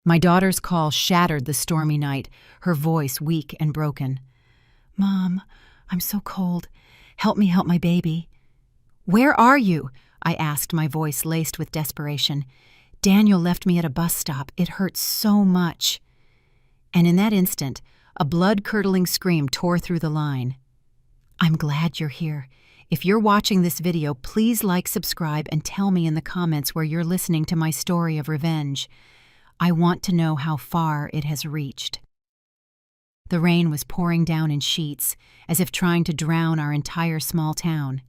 My daughter's call shattered the stormy night, her voice weak and broken. "Mom, I'm so cold. Help me help my baby." "Where are you?" I asked, my voice laced with desperation. "Daniel left me at a bus stop. It hurts so much." And in that instant, a blood-curdling scream tore through the line. "I'm glad you're here. If you're watching this video, please like, subscribe, and tell me in the comments where you're listening to my story of revenge. I want to know how far it has reached." The rain was pouring down in sheets, as if trying to drown our entire small town.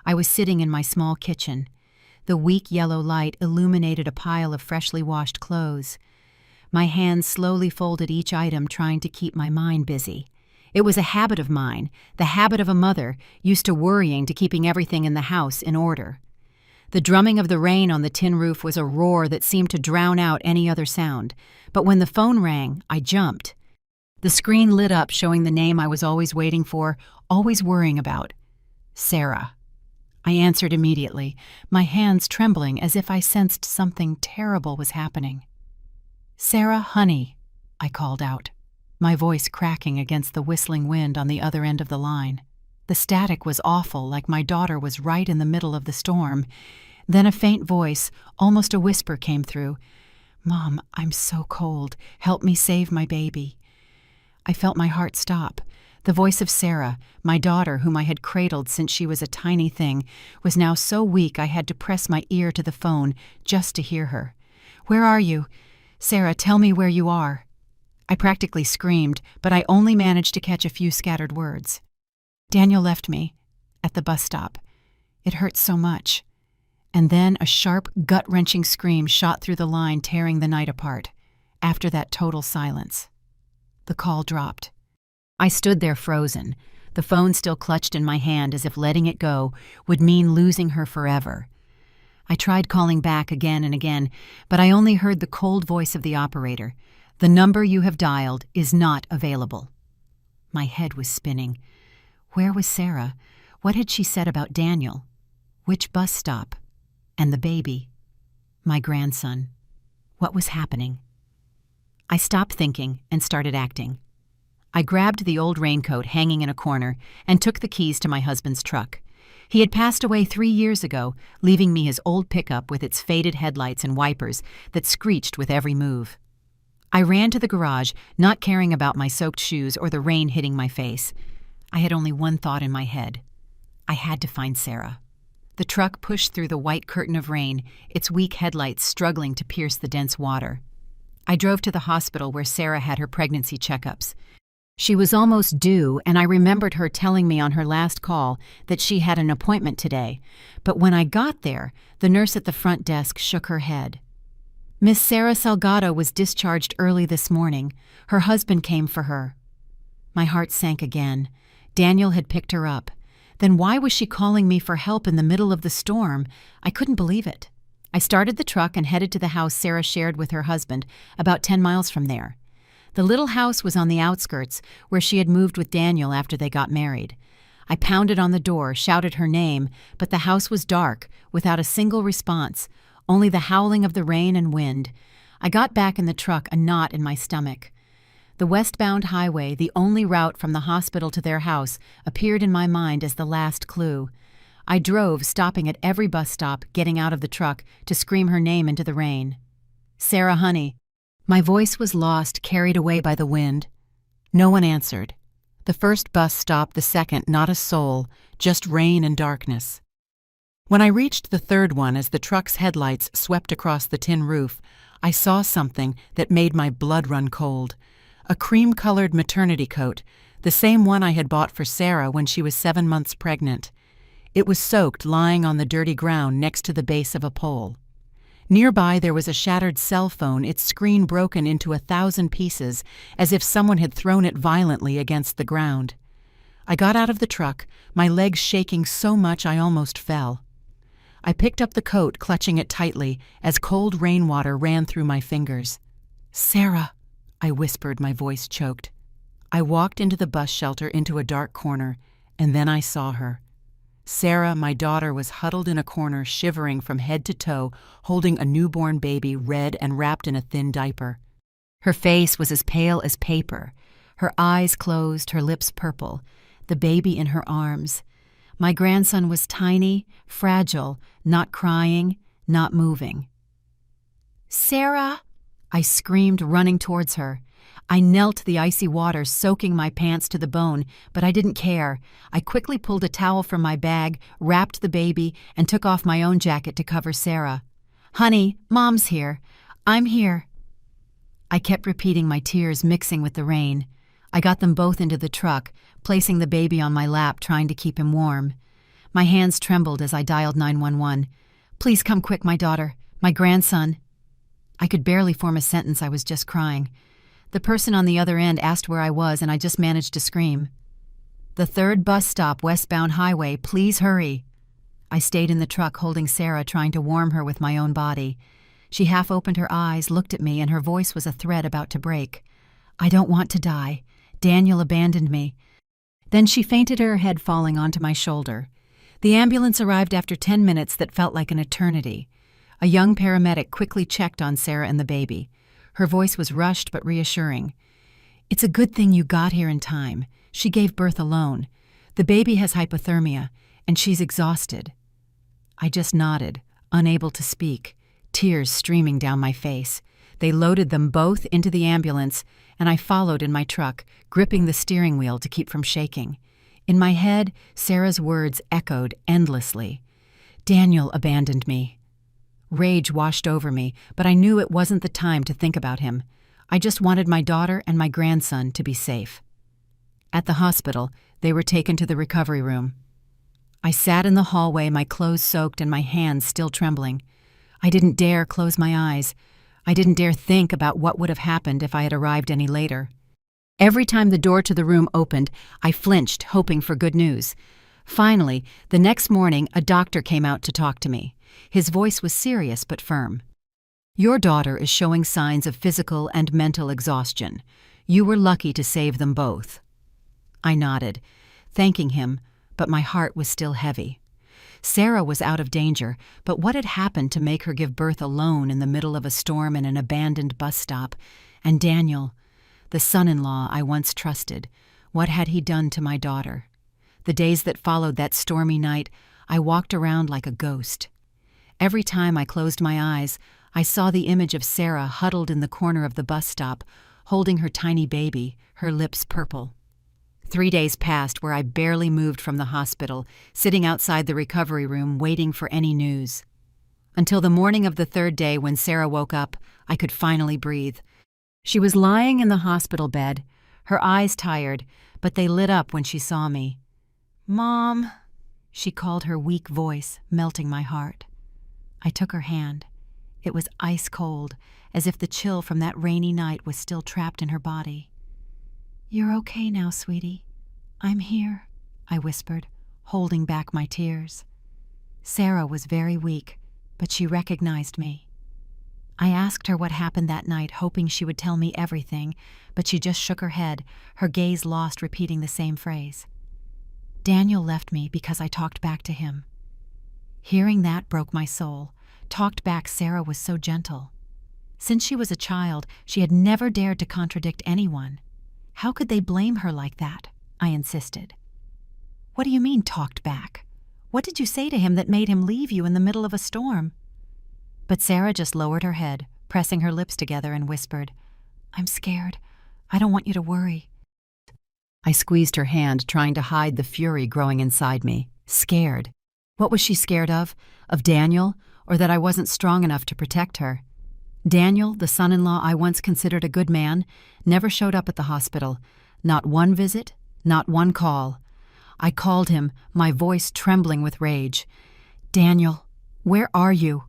I was sitting in my small kitchen. The weak yellow light illuminated a pile of freshly washed clothes. My hands slowly folded each item, trying to keep my mind busy. It was a habit of mine, the habit of a mother, used to worrying to keeping everything in the house in order. The drumming of the rain on the tin roof was a roar that seemed to drown out any other sound, but when the phone rang, I jumped. The screen lit up, showing the name I was always waiting for, always worrying about. Sarah. I answered immediately, my hands trembling as if I sensed something terrible was happening. "Sarah, honey," I called out, my voice cracking against the whistling wind on the other end of the line. The static was awful, like my daughter was right in the middle of the storm. Then a faint voice, almost a whisper, came through. "Mom, I'm so cold. Help me save my baby." I felt my heart stop. The voice of Sarah, my daughter whom I had cradled since she was a tiny thing, was now so weak I had to press my ear to the phone just to hear her. "Where are you? Sarah, tell me where you are." I practically screamed, but I only managed to catch a few scattered words. "Daniel left me at the bus stop. It hurts so much." And then a sharp, gut-wrenching scream shot through the line, tearing the night apart. After that total silence, the call dropped. I stood there frozen, the phone still clutched in my hand, as if letting it go would mean losing her forever. I tried calling back again and again, but I only heard the cold voice of the operator. "The number you have dialed is not available." My head was spinning. Where was Sarah? What had she said about Daniel? Which bus stop? And the baby? My grandson. What was happening? I stopped thinking and started acting. I grabbed the old raincoat hanging in a corner and took the keys to my husband's truck. He had passed away 3 years ago, leaving me his old pickup with its faded headlights and wipers that screeched with every move. I ran to the garage, not caring about my soaked shoes or the rain hitting my face. I had only one thought in my head. I had to find Sarah. The truck pushed through the white curtain of rain, its weak headlights struggling to pierce the dense water. I drove to the hospital where Sarah had her pregnancy checkups. She was almost due, and I remembered her telling me on her last call that she had an appointment today. But when I got there, the nurse at the front desk shook her head. "Miss Sarah Salgado was discharged early this morning. Her husband came for her." My heart sank again. Daniel had picked her up. Then why was she calling me for help in the middle of the storm? I couldn't believe it. I started the truck and headed to the house Sarah shared with her husband, about 10 miles from there. The little house was on the outskirts, where she had moved with Daniel after they got married. I pounded on the door, shouted her name, but the house was dark, without a single response, only the howling of the rain and wind. I got back in the truck, a knot in my stomach. The westbound highway, the only route from the hospital to their house, appeared in my mind as the last clue. I drove, stopping at every bus stop, getting out of the truck to scream her name into the rain. "Sarah, honey." My voice was lost, carried away by the wind. No one answered. The first bus stop, the second, not a soul, just rain and darkness. When I reached the third one, as the truck's headlights swept across the tin roof, I saw something that made my blood run cold. A cream-colored maternity coat, the same one I had bought for Sarah when she was 7 months pregnant. It was soaked, lying on the dirty ground next to the base of a pole. Nearby there was a shattered cell phone, its screen broken into 1,000 pieces, as if someone had thrown it violently against the ground. I got out of the truck, my legs shaking so much I almost fell. I picked up the coat, clutching it tightly, as cold rainwater ran through my fingers. "Sarah," I whispered, my voice choked. I walked into the bus shelter, into a dark corner, and then I saw her. Sarah, my daughter, was huddled in a corner, shivering from head to toe, holding a newborn baby, red and wrapped in a thin diaper. Her face was as pale as paper, her eyes closed, her lips purple, the baby in her arms. My grandson was tiny, fragile, not crying, not moving. "Sarah!" I screamed, running towards her. I knelt the icy water, soaking my pants to the bone, but I didn't care. I quickly pulled a towel from my bag, wrapped the baby, and took off my own jacket to cover Sarah. "Honey, Mom's here. I'm here." I kept repeating, my tears mixing with the rain. I got them both into the truck, placing the baby on my lap, trying to keep him warm. My hands trembled as I dialed 911. "Please come quick, my daughter. My grandson." I could barely form a sentence. I was just crying. The person on the other end asked where I was, and I just managed to scream. "The 3rd bus stop, westbound highway. Please hurry." I stayed in the truck holding Sarah, trying to warm her with my own body. She half opened her eyes, looked at me, and her voice was a thread about to break. "I don't want to die. Daniel abandoned me." Then she fainted, her head falling onto my shoulder. The ambulance arrived after 10 minutes that felt like an eternity. A young paramedic quickly checked on Sarah and the baby. Her voice was rushed but reassuring. "It's a good thing you got here in time. She gave birth alone. The baby has hypothermia, and she's exhausted." I just nodded, unable to speak, tears streaming down my face. They loaded them both into the ambulance, and I followed in my truck, gripping the steering wheel to keep from shaking. In my head, Sarah's words echoed endlessly. "Daniel abandoned me." Rage washed over me, but I knew it wasn't the time to think about him. I just wanted my daughter and my grandson to be safe. At the hospital, they were taken to the recovery room. I sat in the hallway, my clothes soaked and my hands still trembling. I didn't dare close my eyes. I didn't dare think about what would have happened if I had arrived any later. Every time the door to the room opened, I flinched, hoping for good news. Finally, the next morning, a doctor came out to talk to me. His voice was serious but firm. "Your daughter is showing signs of physical and mental exhaustion. You were lucky to save them both." I nodded, thanking him, but my heart was still heavy. Sarah was out of danger, but what had happened to make her give birth alone in the middle of a storm in an abandoned bus stop? And Daniel, the son-in-law I once trusted, what had he done to my daughter? The days that followed that stormy night, I walked around like a ghost. Every time I closed my eyes, I saw the image of Sarah huddled in the corner of the bus stop, holding her tiny baby, her lips purple. 3 days passed where I barely moved from the hospital, sitting outside the recovery room waiting for any news. Until the morning of the 3rd day, when Sarah woke up, I could finally breathe. She was lying in the hospital bed, her eyes tired, but they lit up when she saw me. "Mom," she called, her weak voice melting my heart. I took her hand. It was ice cold, as if the chill from that rainy night was still trapped in her body. "You're okay now, sweetie. I'm here," I whispered, holding back my tears. Sarah was very weak, but she recognized me. I asked her what happened that night, hoping she would tell me everything, but she just shook her head, her gaze lost, repeating the same phrase. "Daniel left me because I talked back to him." Hearing that broke my soul. Talked back, Sarah was so gentle. Since she was a child, she had never dared to contradict anyone. How could they blame her like that? I insisted. "What do you mean, talked back? What did you say to him that made him leave you in the middle of a storm?" But Sarah just lowered her head, pressing her lips together, and whispered, "I'm scared. I don't want you to worry." I squeezed her hand, trying to hide the fury growing inside me. Scared. What was she scared of? Of Daniel, or that I wasn't strong enough to protect her? Daniel, the son-in-law I once considered a good man, never showed up at the hospital. Not one visit, not one call. I called him, my voice trembling with rage. "Daniel, where are you?"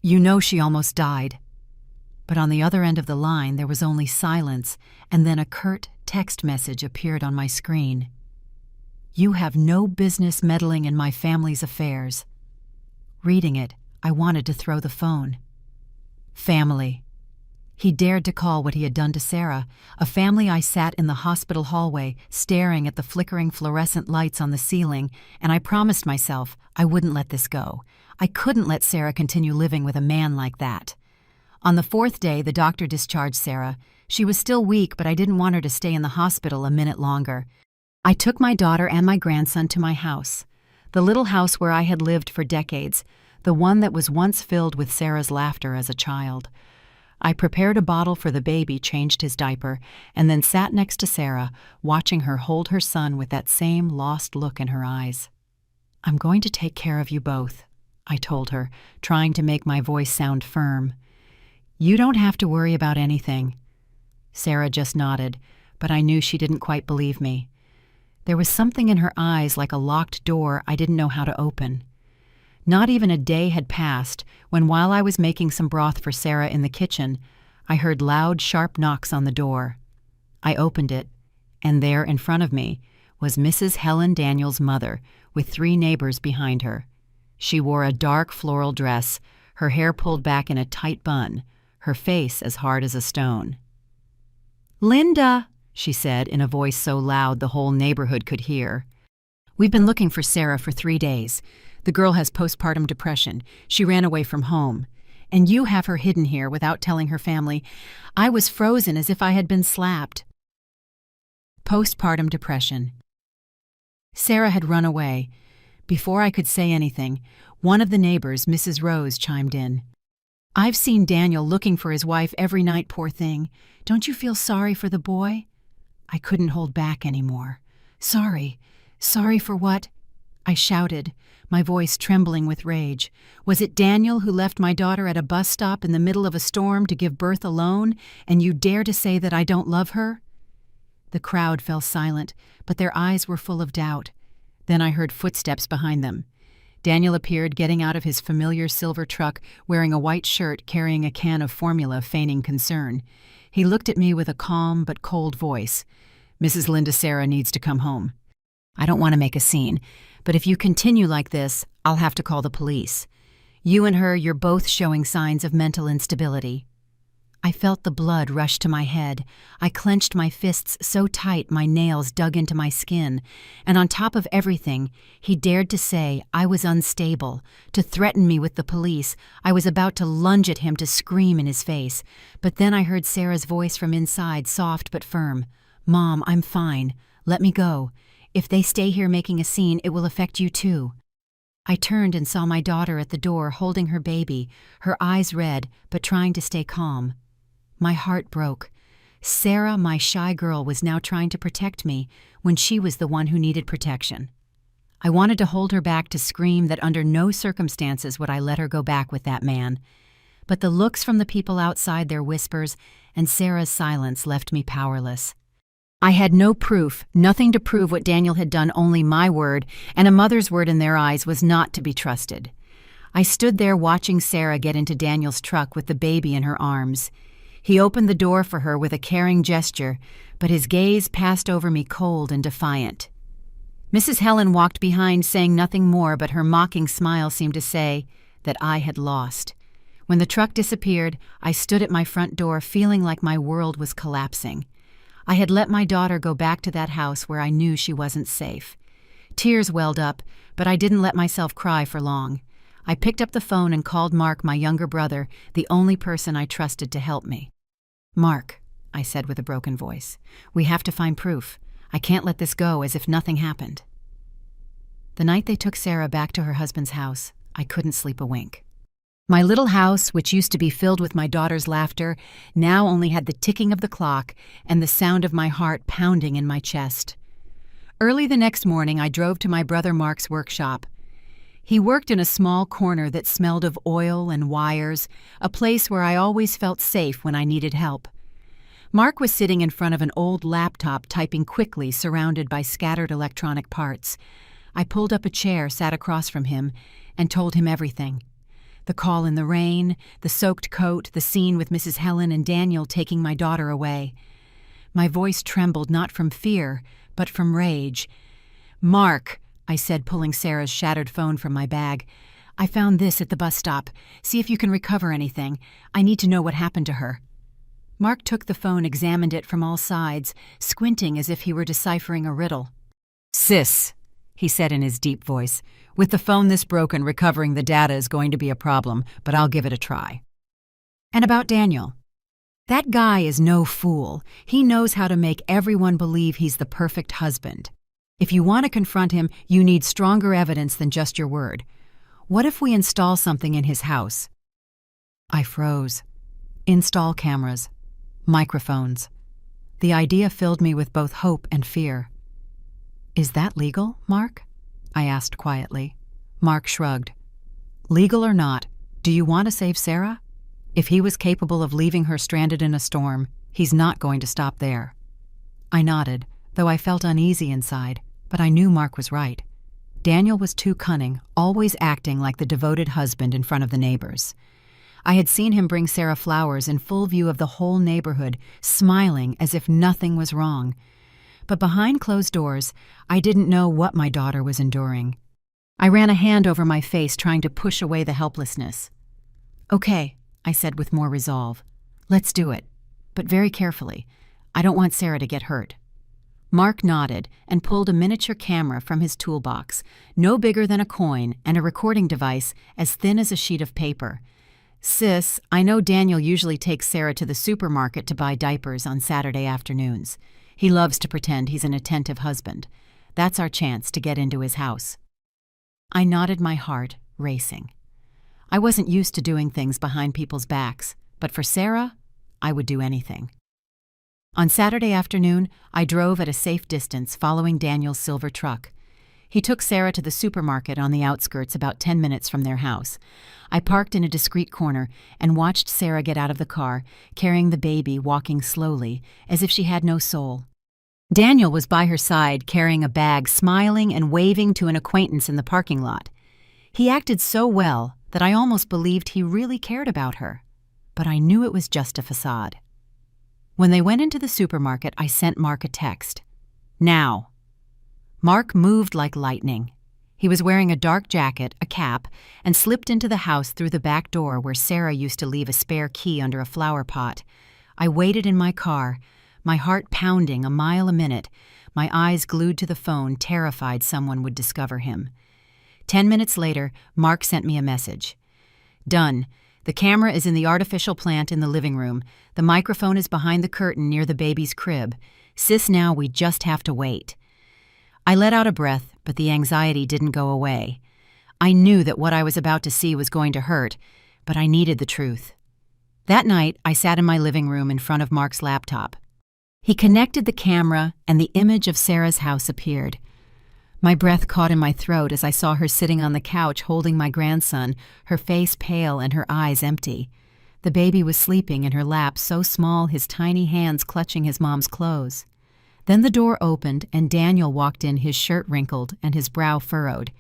"You know she almost died." But on the other end of the line there was only silence, and then a curt text message appeared on my screen. "You have no business meddling in my family's affairs." Reading it, I wanted to throw the phone. Family. He dared to call what he had done to Sarah, a family I sat in the hospital hallway, staring at the flickering fluorescent lights on the ceiling, and I promised myself I wouldn't let this go. I couldn't let Sarah continue living with a man like that. On the fourth day, the doctor discharged Sarah. She was still weak, but I didn't want her to stay in the hospital a minute longer. I took my daughter and my grandson to my house, the little house where I had lived for decades, the one that was once filled with Sarah's laughter as a child. I prepared a bottle for the baby, changed his diaper, and then sat next to Sarah, watching her hold her son with that same lost look in her eyes. "I'm going to take care of you both," I told her, trying to make my voice sound firm. "You don't have to worry about anything." Sarah just nodded, but I knew she didn't quite believe me. There was something in her eyes like a locked door I didn't know how to open. Not even a day had passed when, while I was making some broth for Sarah in the kitchen, I heard loud, sharp knocks on the door. I opened it, and there in front of me was Mrs. Helen Daniels' mother, with 3 neighbors behind her. She wore a dark floral dress, her hair pulled back in a tight bun, her face as hard as a stone. "Linda," she said in a voice so loud the whole neighborhood could hear. "We've been looking for Sarah for 3 days. The girl has postpartum depression. She ran away from home. And you have her hidden here without telling her family. I was frozen as if I had been slapped." Postpartum depression. Sarah had run away. Before I could say anything, one of the neighbors, Mrs. Rose, chimed in. "I've seen Daniel looking for his wife every night, poor thing. Don't you feel sorry for the boy?" I couldn't hold back anymore. "Sorry? Sorry for what?" I shouted, my voice trembling with rage. "Was it Daniel who left my daughter at a bus stop in the middle of a storm to give birth alone, and you dare to say that I don't love her?" The crowd fell silent, but their eyes were full of doubt. Then I heard footsteps behind them. Daniel appeared, getting out of his familiar silver truck, wearing a white shirt, carrying a can of formula, feigning concern. He looked at me with a calm but cold voice. "Mrs. Linda Sarah needs to come home. I don't want to make a scene, but if you continue like this, I'll have to call the police. You and her, you're both showing signs of mental instability." I felt the blood rush to my head. I clenched my fists so tight my nails dug into my skin. And on top of everything, he dared to say I was unstable, to threaten me with the police. I was about to lunge at him to scream in his face. But then I heard Sarah's voice from inside, soft but firm. "Mom, I'm fine. Let me go. If they stay here making a scene, it will affect you too." I turned and saw my daughter at the door holding her baby, her eyes red, but trying to stay calm. My heart broke. Sarah, my shy girl, was now trying to protect me when she was the one who needed protection. I wanted to hold her back to scream that under no circumstances would I let her go back with that man. But the looks from the people outside, their whispers, and Sarah's silence left me powerless. I had no proof, nothing to prove what Daniel had done, only my word, and a mother's word in their eyes was not to be trusted. I stood there watching Sarah get into Daniel's truck with the baby in her arms. He opened the door for her with a caring gesture, but his gaze passed over me cold and defiant. Mrs. Helen walked behind, saying nothing more, but her mocking smile seemed to say that I had lost. When the truck disappeared, I stood at my front door feeling like my world was collapsing. I had let my daughter go back to that house where I knew she wasn't safe. Tears welled up, but I didn't let myself cry for long. I picked up the phone and called Mark, my younger brother, the only person I trusted to help me. "Mark," I said with a broken voice, "we have to find proof. I can't let this go as if nothing happened." The night they took Sarah back to her husband's house, I couldn't sleep a wink. My little house, which used to be filled with my daughter's laughter, now only had the ticking of the clock and the sound of my heart pounding in my chest. Early the next morning, I drove to my brother Mark's workshop. He worked in a small corner that smelled of oil and wires, a place where I always felt safe when I needed help. Mark was sitting in front of an old laptop, typing quickly, surrounded by scattered electronic parts. I pulled up a chair, sat across from him, and told him everything. The call in the rain, the soaked coat, the scene with Mrs. Helen and Daniel taking my daughter away. My voice trembled not from fear, but from rage. "Mark," I said, pulling Sarah's shattered phone from my bag, "I found this at the bus stop. See if you can recover anything. I need to know what happened to her." Mark took the phone, examined it from all sides, squinting as if he were deciphering a riddle. "Sis," he said in his deep voice, "with the phone this broken, recovering the data is going to be a problem, but I'll give it a try." And about Daniel. That guy is no fool. He knows how to make everyone believe he's the perfect husband. If you want to confront him, you need stronger evidence than just your word. What if we install something in his house? I froze. Install cameras. Microphones. The idea filled me with both hope and fear. Is that legal, Mark? I asked quietly. Mark shrugged. Legal or not, do you want to save Sarah? If he was capable of leaving her stranded in a storm, he's not going to stop there. I nodded, though I felt uneasy inside, but I knew Mark was right. Daniel was too cunning, always acting like the devoted husband in front of the neighbors. I had seen him bring Sarah flowers in full view of the whole neighborhood, smiling as if nothing was wrong. But behind closed doors, I didn't know what my daughter was enduring. I ran a hand over my face, trying to push away the helplessness. Okay, I said with more resolve. Let's do it, but very carefully. I don't want Sarah to get hurt. Mark nodded and pulled a miniature camera from his toolbox, no bigger than a coin, and a recording device as thin as a sheet of paper. Sis, I know Daniel usually takes Sarah to the supermarket to buy diapers on Saturday afternoons. He loves to pretend he's an attentive husband. That's our chance to get into his house. I nodded, my heart racing. I wasn't used to doing things behind people's backs, but for Sarah, I would do anything. On Saturday afternoon, I drove at a safe distance following Daniel's silver truck. He took Sarah to the supermarket on the outskirts about 10 minutes from their house. I parked in a discreet corner and watched Sarah get out of the car, carrying the baby, walking slowly, as if she had no soul. Daniel was by her side, carrying a bag, smiling and waving to an acquaintance in the parking lot. He acted so well that I almost believed he really cared about her, but I knew it was just a facade. When they went into the supermarket, I sent Mark a text. Now. Mark moved like lightning. He was wearing a dark jacket, a cap, and slipped into the house through the back door where Sarah used to leave a spare key under a flower pot. I waited in my car, my heart pounding a mile a minute, my eyes glued to the phone, terrified someone would discover him. 10 minutes later, Mark sent me a message. Done. The camera is in the artificial plant in the living room. The microphone is behind the curtain near the baby's crib. Sis, now we just have to wait. I let out a breath, but the anxiety didn't go away. I knew that what I was about to see was going to hurt, but I needed the truth. That night, I sat in my living room in front of Mark's laptop. He connected the camera, and the image of Sarah's house appeared. My breath caught in my throat as I saw her sitting on the couch holding my grandson, her face pale and her eyes empty. The baby was sleeping in her lap, so small his tiny hands clutching his mom's clothes. Then the door opened and Daniel walked in, his shirt wrinkled and his brow furrowed.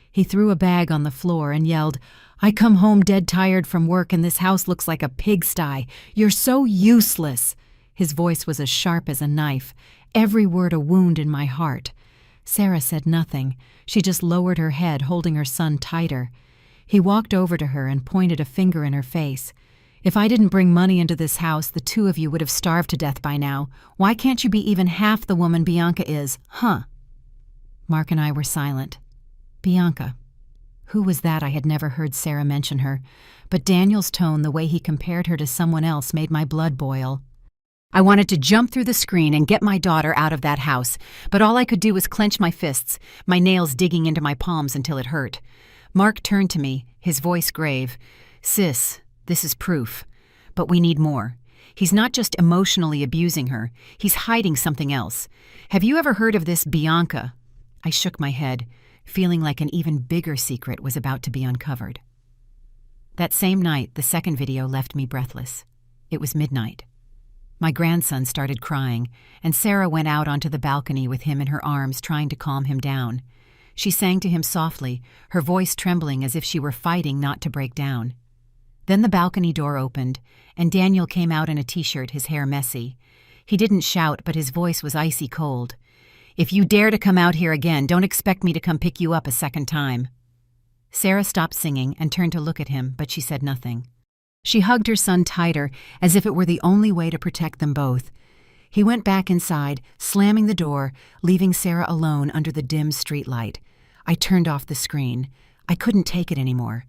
He threw a bag on the floor and yelled, "I come home dead tired from work and this house looks like a pigsty. You're so useless." His voice was as sharp as a knife, every word a wound in my heart. Sarah said nothing. She just lowered her head, holding her son tighter. He walked over to her and pointed a finger in her face. "If I didn't bring money into this house, the two of you would have starved to death by now. Why can't you be even half the woman Bianca is, huh?" Mark and I were silent. Bianca. Who was that? I had never heard Sarah mention her. But Daniel's tone, the way he compared her to someone else, made my blood boil. I wanted to jump through the screen and get my daughter out of that house, but all I could do was clench my fists, my nails digging into my palms until it hurt. Mark turned to me, his voice grave. "Sis, this is proof, but we need more. He's not just emotionally abusing her, he's hiding something else. Have you ever heard of this Bianca?" I shook my head, feeling like an even bigger secret was about to be uncovered. That same night, the second video left me breathless. It was midnight. My grandson started crying, and Sarah went out onto the balcony with him in her arms, trying to calm him down. She sang to him softly, her voice trembling as if she were fighting not to break down. Then the balcony door opened, and Daniel came out in a t-shirt, his hair messy. He didn't shout, but his voice was icy cold. "If you dare to come out here again, don't expect me to come pick you up a second time." Sarah stopped singing and turned to look at him, but she said nothing. She hugged her son tighter, as if it were the only way to protect them both. He went back inside, slamming the door, leaving Sarah alone under the dim streetlight. I turned off the screen. I couldn't take it anymore.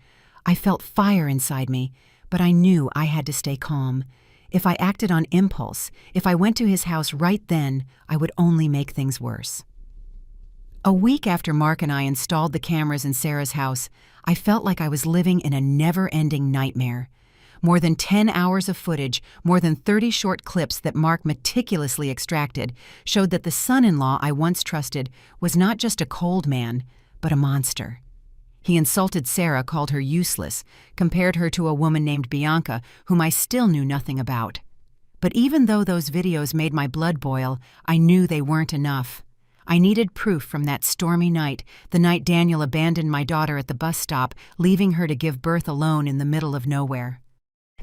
I felt fire inside me, But I knew I had to stay calm. If I acted on impulse, if I went to his house right then, I would only make things worse. A week after Mark and I installed the cameras in Sarah's house, I felt like I was living in a never-ending nightmare. More than 10 hours of footage, more than 30 short clips that Mark meticulously extracted, showed that the son-in-law I once trusted was not just a cold man, but a monster. He insulted Sarah, called her useless, compared her to a woman named Bianca, whom I still knew nothing about. But even though those videos made my blood boil, I knew they weren't enough. I needed proof from that stormy night, the night Daniel abandoned my daughter at the bus stop, leaving her to give birth alone in the middle of nowhere.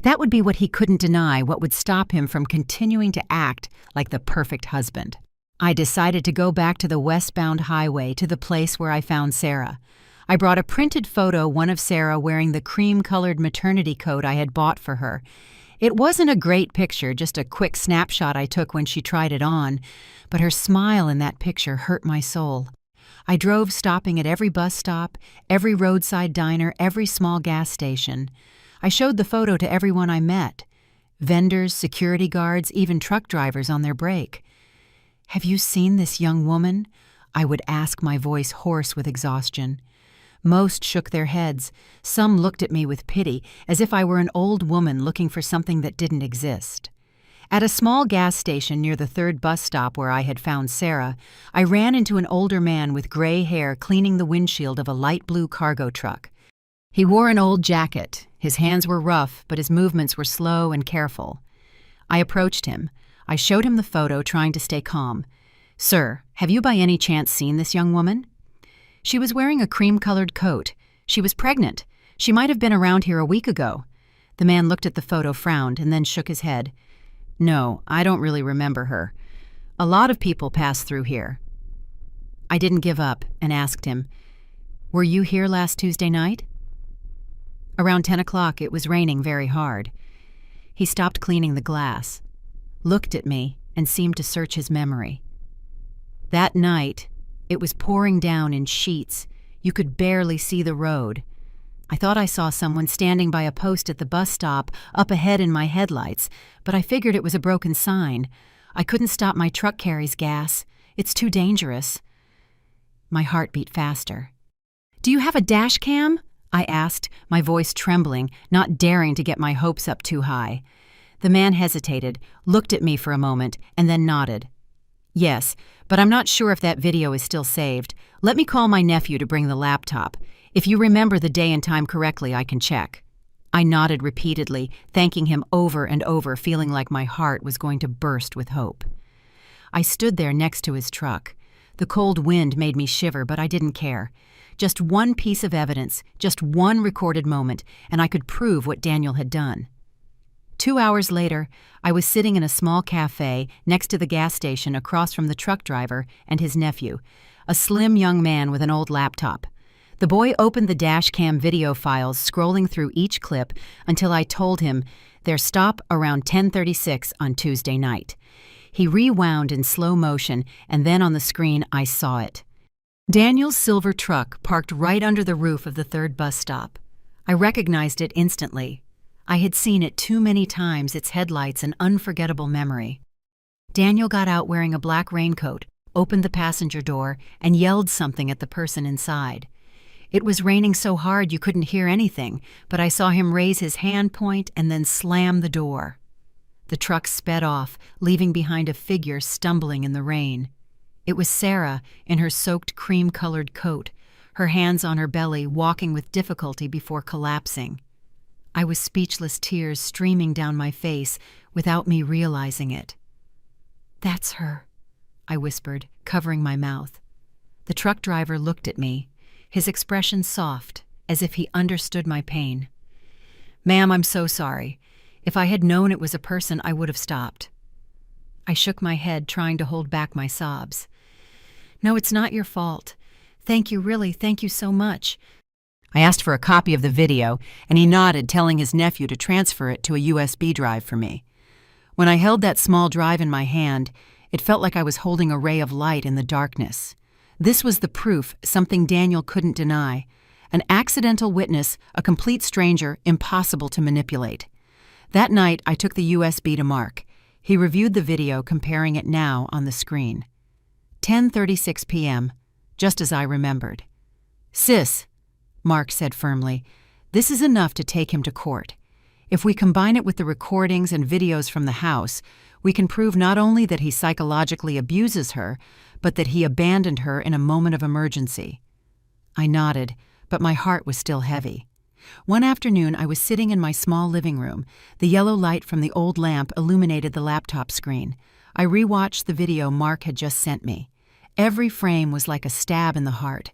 That would be what he couldn't deny, what would stop him from continuing to act like the perfect husband. I decided to go back to the westbound highway to the place where I found Sarah. I brought a printed photo, one of Sarah wearing the cream-colored maternity coat I had bought for her. It wasn't a great picture, just a quick snapshot I took when she tried it on, but her smile in that picture hurt my soul. I drove, stopping at every bus stop, every roadside diner, every small gas station. I showed the photo to everyone I met. Vendors, security guards, even truck drivers on their break. "Have you seen this young woman?" I would ask, my voice hoarse with exhaustion. Most shook their heads. Some looked at me with pity, as if I were an old woman looking for something that didn't exist. At a small gas station near the third bus stop where I had found Sarah, I ran into an older man with gray hair cleaning the windshield of a light blue cargo truck. He wore an old jacket. His hands were rough, but his movements were slow and careful. I approached him. I showed him the photo, trying to stay calm. "Sir, have you by any chance seen this young woman?" "She was wearing a cream-colored coat. She was pregnant. She might have been around here a week ago." The man looked at the photo, frowned, and then shook his head. "No, I don't really remember her. A lot of people pass through here." I didn't give up and asked him, "Were you here last Tuesday night?" Around 10 o'clock, it was raining very hard. He stopped cleaning the glass, looked at me, and seemed to search his memory. "That night, it was pouring down in sheets. You could barely see the road. I thought I saw someone standing by a post at the bus stop, up ahead in my headlights, but I figured it was a broken sign. I couldn't stop. My truck carries gas. It's too dangerous." My heart beat faster. "Do you have a dash cam?" I asked, my voice trembling, not daring to get my hopes up too high. The man hesitated, looked at me for a moment, and then nodded. "Yes, but I'm not sure if that video is still saved. Let me call my nephew to bring the laptop. If you remember the day and time correctly, I can check." I nodded repeatedly, thanking him over and over, feeling like my heart was going to burst with hope. I stood there next to his truck. The cold wind made me shiver, but I didn't care. Just one piece of evidence, just one recorded moment, and I could prove what Daniel had done. 2 hours later, I was sitting in a small cafe next to the gas station across from the truck driver and his nephew, a slim young man with an old laptop. The boy opened the dash cam video files, scrolling through each clip until I told him their stop around 10:36 on Tuesday night. He rewound in slow motion, and then on the screen I saw it. Daniel's silver truck parked right under the roof of the third bus stop. I recognized it instantly. I had seen it too many times, its headlights an unforgettable memory. Daniel got out wearing a black raincoat, opened the passenger door, and yelled something at the person inside. It was raining so hard you couldn't hear anything, but I saw him raise his hand point and then slam the door. The truck sped off, leaving behind a figure stumbling in the rain. It was Sarah in her soaked cream-colored coat, her hands on her belly, walking with difficulty before collapsing. I was speechless, tears streaming down my face without me realizing it. "That's her," I whispered, covering my mouth. The truck driver looked at me, his expression soft, as if he understood my pain. "Ma'am, I'm so sorry. If I had known it was a person, I would have stopped." I shook my head, trying to hold back my sobs. "No, it's not your fault. Thank you, really, thank you so much." I asked for a copy of the video, and he nodded, telling his nephew to transfer it to a USB drive for me. When I held that small drive in my hand, it felt like I was holding a ray of light in the darkness. This was the proof, something Daniel couldn't deny, An accidental witness, a complete stranger, impossible to manipulate. That night, I took the USB to Mark. He reviewed the video, comparing it now on the screen. 10:36 p.m., just as I remembered. "Sis," Mark said firmly, "this is enough to take him to court. If we combine it with the recordings and videos from the house, we can prove not only that he psychologically abuses her, but that he abandoned her in a moment of emergency." I nodded, but my heart was still heavy. One afternoon, I was sitting in my small living room. The yellow light from the old lamp illuminated the laptop screen. I rewatched the video Mark had just sent me. Every frame was like a stab in the heart.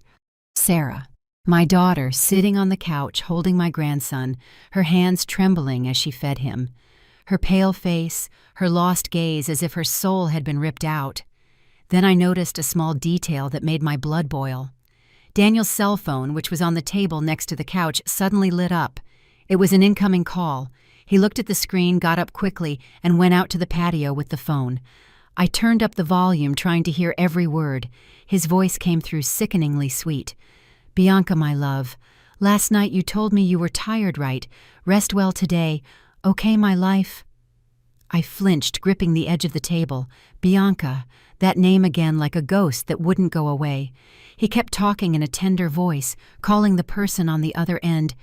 Sarah, my daughter, sitting on the couch holding my grandson, her hands trembling as she fed him. Her pale face, her lost gaze as if her soul had been ripped out. Then I noticed a small detail that made my blood boil. Daniel's cell phone, which was on the table next to the couch, suddenly lit up. It was an incoming call. He looked at the screen, got up quickly, and went out to the patio with the phone. I turned up the volume, trying to hear every word. His voice came through sickeningly sweet. "Bianca, my love, last night you told me you were tired, right? Rest well today. Okay, my life?" I flinched, gripping the edge of the table. Bianca, that name again like a ghost that wouldn't go away. He kept talking in a tender voice, calling the person on the other end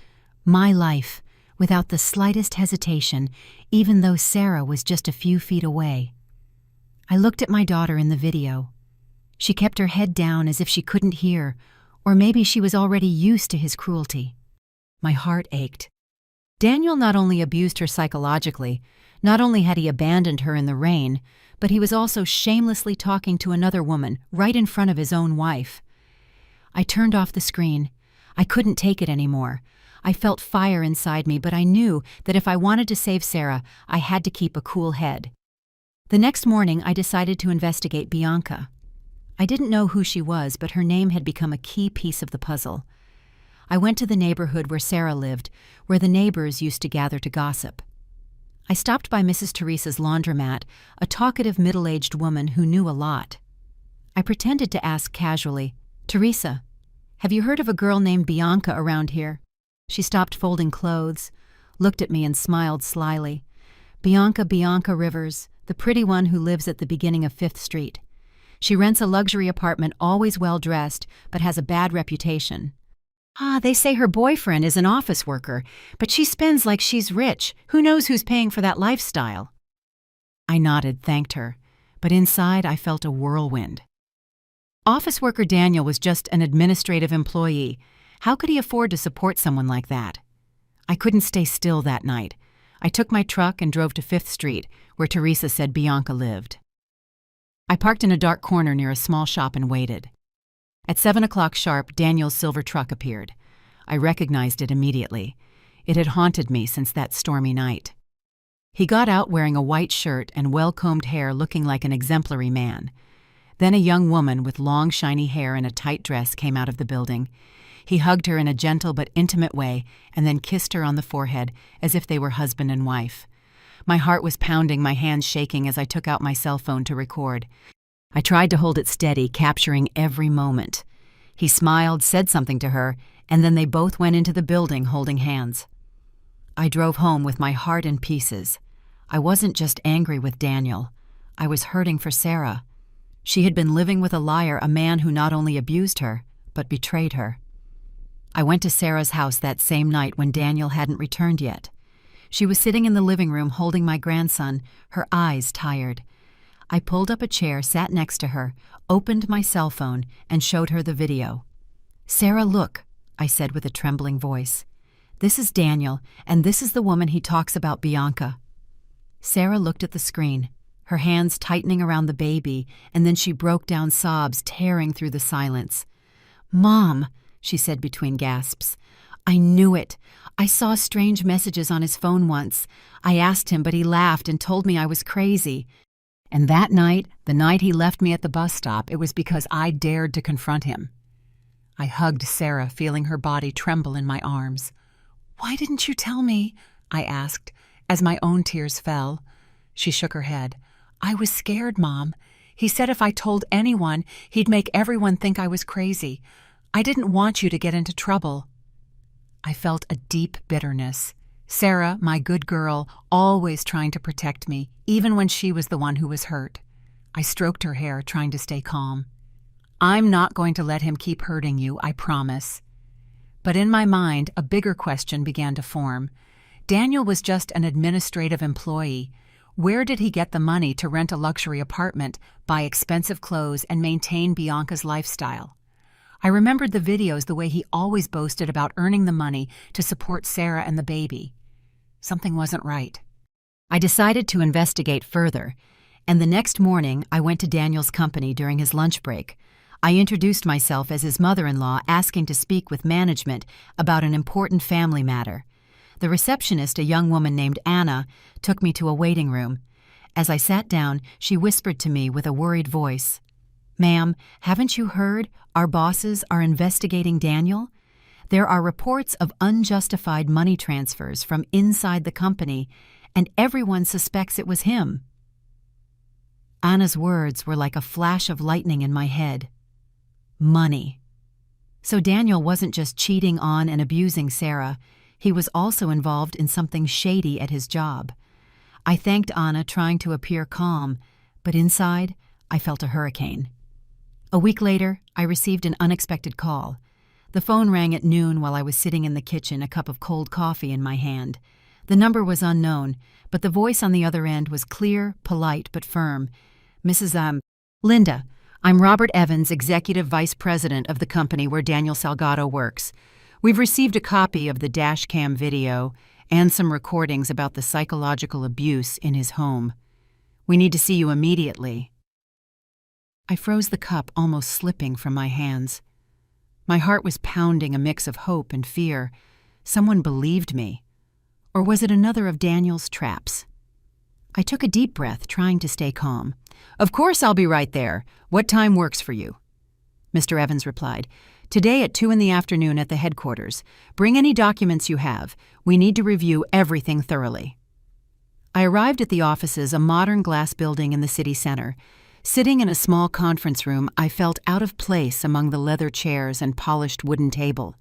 my life, without the slightest hesitation, even though Sarah was just a few feet away. I looked at my daughter in the video. She kept her head down as if she couldn't hear, or maybe she was already used to his cruelty. My heart ached. Daniel not only abused her psychologically, not only had he abandoned her in the rain, but he was also shamelessly talking to another woman right in front of his own wife. I turned off the screen. I couldn't take it anymore. I felt fire inside me, but I knew that if I wanted to save Sarah, I had to keep a cool head. The next morning, I decided to investigate Bianca. I didn't know who she was, but her name had become a key piece of the puzzle. I went to the neighborhood where Sarah lived, where the neighbors used to gather to gossip. I stopped by Mrs. Teresa's laundromat, a talkative middle-aged woman who knew a lot. I pretended to ask casually, "Teresa, have you heard of a girl named Bianca around here?" She stopped folding clothes, looked at me and smiled slyly. Bianca Rivers, the pretty one who lives at the beginning of 5th Street. She rents a luxury apartment, always well-dressed, but has a bad reputation. They say her boyfriend is an office worker, but she spends like she's rich. Who knows who's paying for that lifestyle?" I nodded, thanked her, but inside I felt a whirlwind. Office worker Daniel was just an administrative employee. How could he afford to support someone like that? I couldn't stay still that night. I took my truck and drove to 5th Street, where Teresa said Bianca lived. I parked in a dark corner near a small shop and waited. At 7 o'clock sharp, Daniel's silver truck appeared. I recognized it immediately. It had haunted me since that stormy night. He got out wearing a white shirt and well-combed hair, looking like an exemplary man. Then a young woman with long, shiny hair and a tight dress came out of the building. He hugged her in a gentle but intimate way and then kissed her on the forehead as if they were husband and wife. My heart was pounding, my hands shaking as I took out my cell phone to record. I tried to hold it steady, capturing every moment. He smiled, said something to her, and then they both went into the building holding hands. I drove home with my heart in pieces. I wasn't just angry with Daniel. I was hurting for Sarah. She had been living with a liar, a man who not only abused her, but betrayed her. I went to Sarah's house that same night when Daniel hadn't returned yet. She was sitting in the living room holding my grandson, her eyes tired. I pulled up a chair, sat next to her, opened my cell phone, and showed her the video. "Sarah, look," I said with a trembling voice. "This is Daniel, and this is the woman he talks about, Bianca." Sarah looked at the screen, her hands tightening around the baby, and then she broke down, sobs tearing through the silence. "Mom," she said between gasps, "I knew it. I saw strange messages on his phone once. I asked him, but he laughed and told me I was crazy. And that night, the night he left me at the bus stop, it was because I dared to confront him." I hugged Sarah, feeling her body tremble in my arms. "Why didn't you tell me?" I asked, as my own tears fell. She shook her head. "I was scared, Mom. He said if I told anyone, he'd make everyone think I was crazy. I didn't want you to get into trouble." I felt a deep bitterness. Sarah, my good girl, always trying to protect me, even when she was the one who was hurt. I stroked her hair, trying to stay calm. I'm not going to let him keep hurting you, I promise. But in my mind, a bigger question began to form. Daniel was just an administrative employee. Where did he get the money to rent a luxury apartment, buy expensive clothes, and maintain Bianca's lifestyle? I remembered the videos, the way he always boasted about earning the money to support Sarah and the baby. Something wasn't right. I decided to investigate further, and the next morning I went to Daniel's company during his lunch break. I introduced myself as his mother-in-law, asking to speak with management about an important family matter. The receptionist, a young woman named Anna, took me to a waiting room. As I sat down, she whispered to me with a worried voice, "Ma'am, haven't you heard? Our bosses are investigating Daniel. There are reports of unjustified money transfers from inside the company, and everyone suspects it was him." Anna's words were like a flash of lightning in my head. Money. So Daniel wasn't just cheating on and abusing Sarah, he was also involved in something shady at his job. I thanked Anna, trying to appear calm, but inside, I felt a hurricane. A week later, I received an unexpected call. The phone rang at noon while I was sitting in the kitchen, a cup of cold coffee in my hand. The number was unknown, but the voice on the other end was clear, polite, but firm. "Mrs. Linda, I'm Robert Evans, Executive Vice President of the company where Daniel Salgado works. We've received a copy of the dashcam video and some recordings about the psychological abuse in his home. We need to see you immediately." I froze the cup, almost slipping from my hands. My heart was pounding, a mix of hope and fear. Someone believed me. Or was it another of Daniel's traps? I took a deep breath, trying to stay calm. "Of course I'll be right there. What time works for you?" Mr. Evans replied, "Today at 2 p.m. at the headquarters. Bring any documents you have. We need to review everything thoroughly." I arrived at the offices, a modern glass building in the city center. Sitting in a small conference room, I felt out of place among the leather chairs and polished wooden table.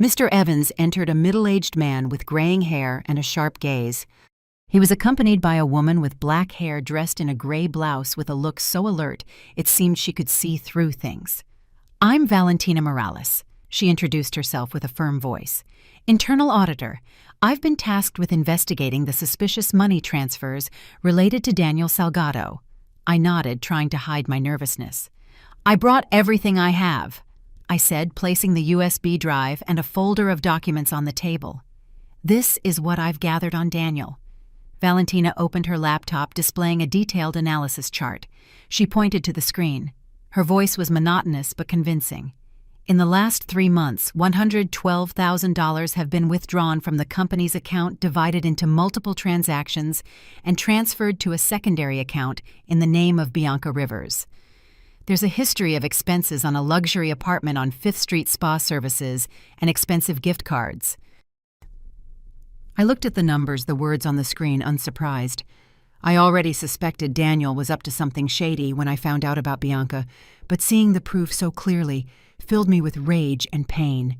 Mr. Evans entered, a middle-aged man with graying hair and a sharp gaze. He was accompanied by a woman with black hair dressed in a gray blouse with a look so alert it seemed she could see through things. "I'm Valentina Morales," she introduced herself with a firm voice. "Internal auditor. I've been tasked with investigating the suspicious money transfers related to Daniel Salgado." I nodded, trying to hide my nervousness. "I brought everything I have," I said, placing the USB drive and a folder of documents on the table. "This is what I've gathered on Daniel." Valentina opened her laptop, displaying a detailed analysis chart. She pointed to the screen. Her voice was monotonous but convincing. "In the last 3 months, $112,000 have been withdrawn from the company's account, divided into multiple transactions, and transferred to a secondary account in the name of Bianca Rivers. There's a history of expenses on a luxury apartment on 5th Street spa services and expensive gift cards." I looked at the numbers, the words on the screen, unsurprised. I already suspected Daniel was up to something shady when I found out about Bianca, but seeing the proof so clearly filled me with rage and pain.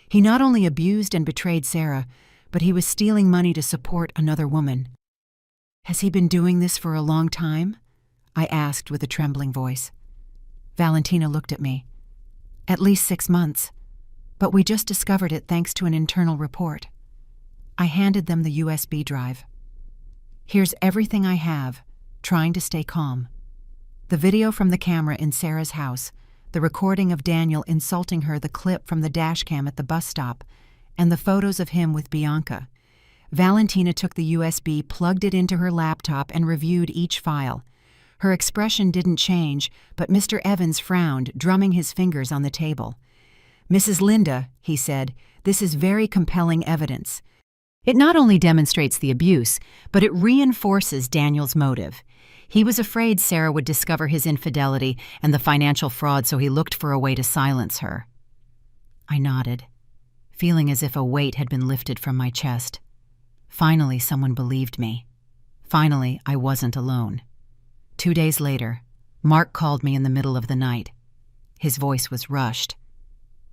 He not only abused and betrayed Sarah, but he was stealing money to support another woman. "Has he been doing this for a long time?" I asked with a trembling voice. Valentina looked at me. "At least 6 months, but we just discovered it thanks to an internal report." I handed them the USB drive. "Here's everything I have," trying to stay calm. The video from the camera in Sarah's house, the recording of Daniel insulting her, the clip from the dashcam at the bus stop, and the photos of him with Bianca. Valentina took the USB, plugged it into her laptop, and reviewed each file. Her expression didn't change, but Mr. Evans frowned, drumming his fingers on the table. "Mrs. Linda," he said, "this is very compelling evidence. It not only demonstrates the abuse, but it reinforces Daniel's motive. He was afraid Sarah would discover his infidelity and the financial fraud, so he looked for a way to silence her." I nodded, feeling as if a weight had been lifted from my chest. Finally, someone believed me. Finally, I wasn't alone. 2 days later, Mark called me in the middle of the night. His voice was rushed.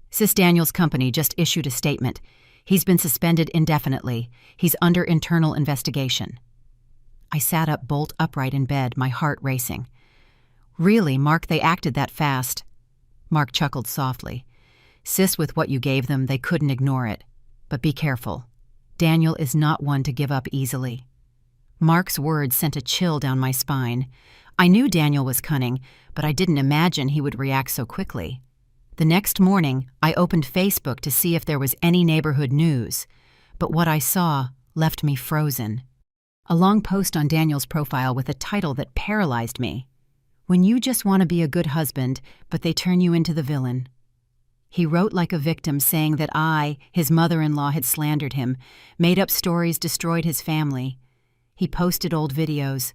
"Sis Daniel's company just issued a statement. He's been suspended indefinitely. He's under internal investigation. I sat up bolt upright in bed, my heart racing. Really, Mark, they acted that fast. Mark chuckled softly. Sis, with what you gave them, they couldn't ignore it. But be careful. Daniel is not one to give up easily. Mark's words sent a chill down my spine. I knew Daniel was cunning, but I didn't imagine he would react so quickly. The next morning, I opened Facebook to see if there was any neighborhood news, but what I saw left me frozen. A long post on Daniel's profile with a title that paralyzed me. When you just want to be a good husband, but they turn you into the villain. He wrote like a victim, saying that I, his mother-in-law, had slandered him, made up stories, destroyed his family. He posted old videos.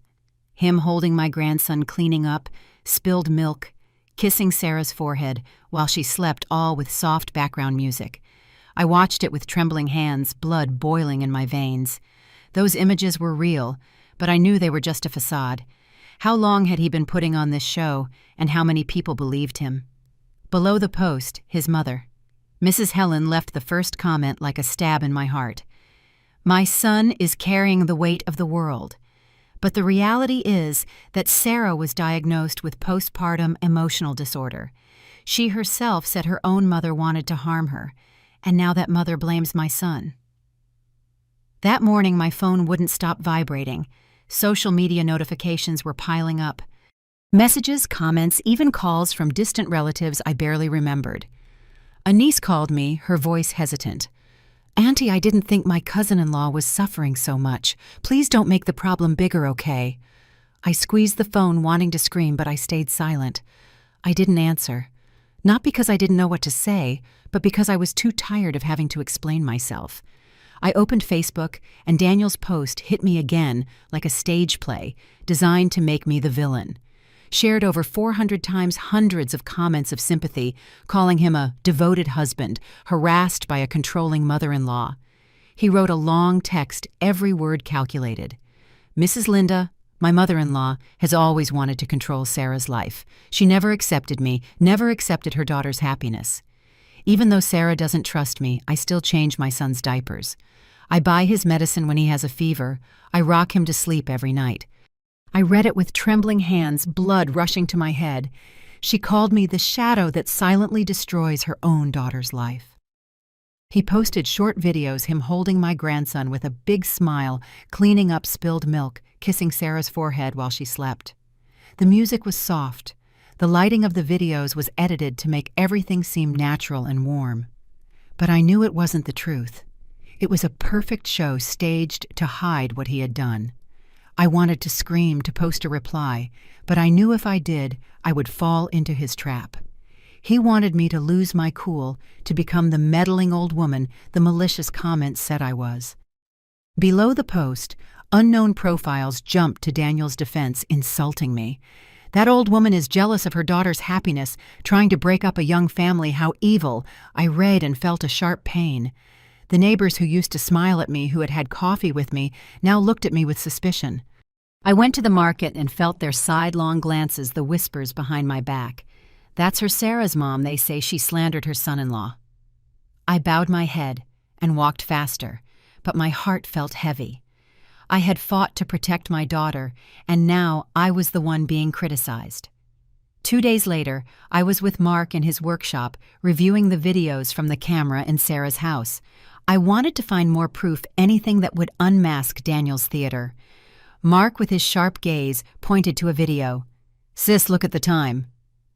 Him holding my grandson cleaning up, spilled milk, kissing Sarah's forehead while she slept, all with soft background music. I watched it with trembling hands, blood boiling in my veins. Those images were real, but I knew they were just a facade. How long had he been putting on this show, and how many people believed him? Below the post, his mother. Mrs. Helen left the first comment like a stab in my heart. My son is carrying the weight of the world. But the reality is that Sarah was diagnosed with postpartum emotional disorder. She herself said her own mother wanted to harm her, and now that mother blames my son. That morning, my phone wouldn't stop vibrating. Social media notifications were piling up. Messages, comments, even calls from distant relatives I barely remembered. A niece called me, her voice hesitant. Auntie, I didn't think my cousin-in-law was suffering so much. Please don't make the problem bigger, okay? I squeezed the phone, wanting to scream, but I stayed silent. I didn't answer. Not because I didn't know what to say, but because I was too tired of having to explain myself. I opened Facebook, and Daniel's post hit me again like a stage play, designed to make me the villain. Shared over 400 times, hundreds of comments of sympathy, calling him a devoted husband, harassed by a controlling mother-in-law. He wrote a long text, every word calculated. Mrs. Linda, my mother-in-law, has always wanted to control Sarah's life. She never accepted me, never accepted her daughter's happiness. Even though Sarah doesn't trust me, I still change my son's diapers. I buy his medicine when he has a fever. I rock him to sleep every night. I read it with trembling hands, blood rushing to my head. She called me the shadow that silently destroys her own daughter's life. He posted short videos, him holding my grandson with a big smile, cleaning up spilled milk, kissing Sarah's forehead while she slept. The music was soft. The lighting of the videos was edited to make everything seem natural and warm. But I knew it wasn't the truth. It was a perfect show staged to hide what he had done. I wanted to scream, to post a reply, but I knew if I did, I would fall into his trap. He wanted me to lose my cool, to become the meddling old woman the malicious comments said I was. Below the post, unknown profiles jumped to Daniel's defense, insulting me. That old woman is jealous of her daughter's happiness, trying to break up a young family. How evil! I read and felt a sharp pain. The neighbors who used to smile at me, who had had coffee with me, now looked at me with suspicion. I went to the market and felt their sidelong glances, the whispers behind my back. That's her Sarah's mom, they say she slandered her son-in-law. I bowed my head and walked faster, but my heart felt heavy. I had fought to protect my daughter, and now I was the one being criticized. 2 days later, I was with Mark in his workshop, reviewing the videos from the camera in Sarah's house. I wanted to find more proof, anything that would unmask Daniel's theater. Mark, with his sharp gaze, pointed to a video. Sis, look at the time.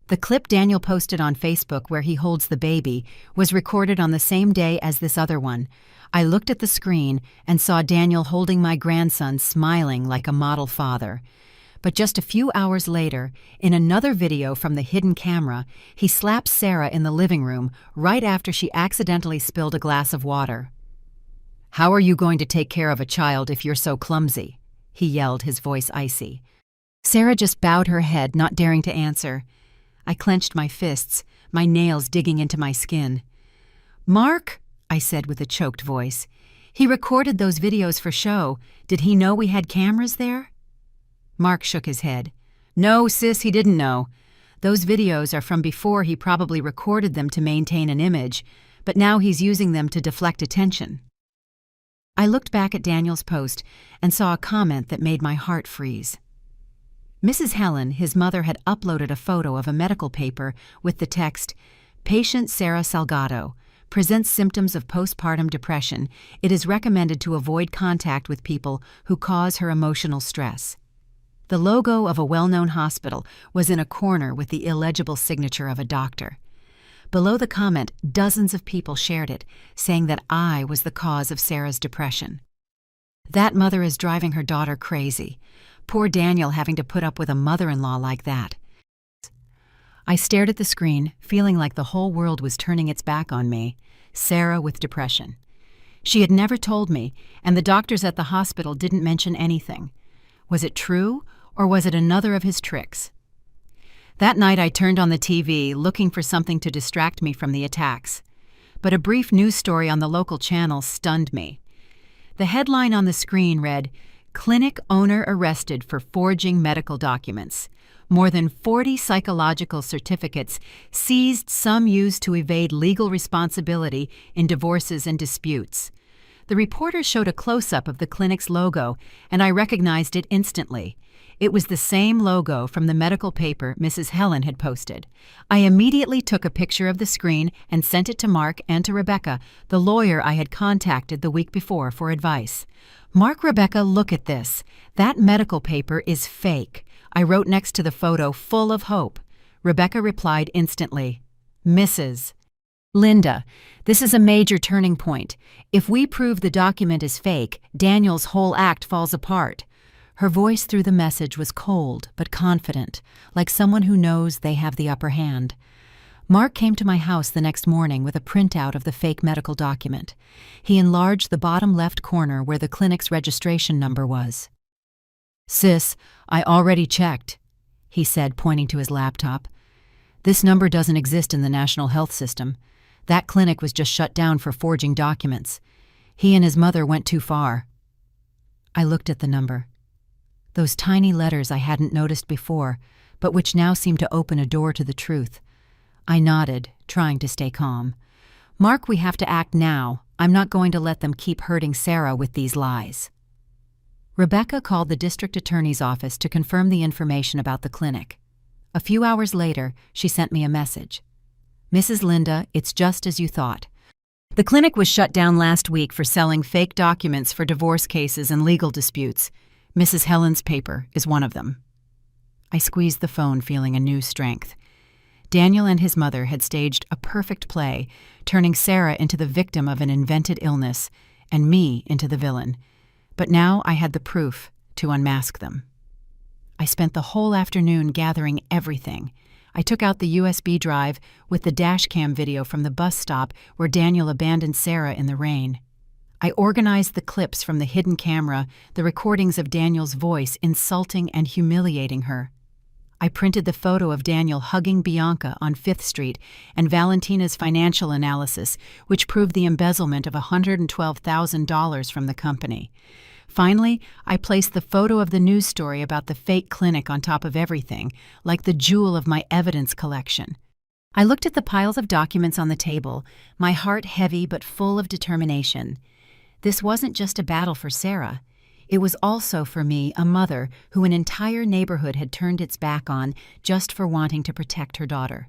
The clip Daniel posted on Facebook where he holds the baby was recorded on the same day as this other one. I looked at the screen and saw Daniel holding my grandson, smiling like a model father. But just a few hours later, in another video from the hidden camera, he slaps Sarah in the living room right after she accidentally spilled a glass of water. "How are you going to take care of a child if you're so clumsy?" he yelled, his voice icy. Sarah just bowed her head, not daring to answer. I clenched my fists, my nails digging into my skin. "Mark," I said with a choked voice, "he recorded those videos for show. Did he know we had cameras there?" Mark shook his head. "No, sis, he didn't know. Those videos are from before he probably recorded them to maintain an image. but now he's using them to deflect attention. I looked back at Daniel's post and saw a comment that made my heart freeze. Mrs. Helen, his mother, had uploaded a photo of a medical paper with the text, "Patient Sarah Salgado presents symptoms of postpartum depression. It is recommended to avoid contact with people who cause her emotional stress." The logo of a well-known hospital was in a corner with the illegible signature of a doctor. Below the comment, dozens of people shared it, saying that I was the cause of Sarah's depression. That mother is driving her daughter crazy. Poor Daniel having to put up with a mother-in-law like that. I stared at the screen, feeling like the whole world was turning its back on me. Sarah with depression. She had never told me, and the doctors at the hospital didn't mention anything. Was it true, or was it another of his tricks? That night I turned on the TV, looking for something to distract me from the attacks. But a brief news story on the local channel stunned me. The headline on the screen read, "Clinic owner arrested for forging medical documents. More than 40 psychological certificates seized, some used to evade legal responsibility in divorces and disputes." The reporter showed a close-up of the clinic's logo, and I recognized it instantly. It was the same logo from the medical paper Mrs. Helen had posted. I immediately took a picture of the screen and sent it to Mark and to Rebecca, the lawyer I had contacted the week before for advice. "Mark, Rebecca, look at this. That medical paper is fake," I wrote next to the photo, full of hope. Rebecca replied instantly, "Mrs. Linda, this is a major turning point. If we prove the document is fake, Daniel's whole act falls apart." Her voice through the message was cold but confident, like someone who knows they have the upper hand. Mark came to my house the next morning with a printout of the fake medical document. He enlarged the bottom left corner where the clinic's registration number was. "Sis, I already checked," he said, pointing to his laptop. "This number doesn't exist in the national health system. That clinic was just shut down for forging documents. He and his mother went too far." I looked at the number. Those tiny letters I hadn't noticed before, but which now seemed to open a door to the truth. I nodded, trying to stay calm. "Mark, we have to act now. I'm not going to let them keep hurting Sarah with these lies." Rebecca called the district attorney's office to confirm the information about the clinic. A few hours later, she sent me a message. "Mrs. Linda, it's just as you thought. The clinic was shut down last week for selling fake documents for divorce cases and legal disputes. Mrs. Helen's paper is one of them." I squeezed the phone, feeling a new strength. Daniel and his mother had staged a perfect play, turning Sarah into the victim of an invented illness and me into the villain. But now I had the proof to unmask them. I spent the whole afternoon gathering everything. I took out the USB drive with the dashcam video from the bus stop where Daniel abandoned Sarah in the rain. I organized the clips from the hidden camera, the recordings of Daniel's voice insulting and humiliating her. I printed the photo of Daniel hugging Bianca on 5th Street and Valentina's financial analysis, which proved the embezzlement of $112,000 from the company. Finally, I placed the photo of the news story about the fake clinic on top of everything, like the jewel of my evidence collection. I looked at the piles of documents on the table, my heart heavy but full of determination. This wasn't just a battle for Sarah. It was also, for me, a mother who an entire neighborhood had turned its back on just for wanting to protect her daughter.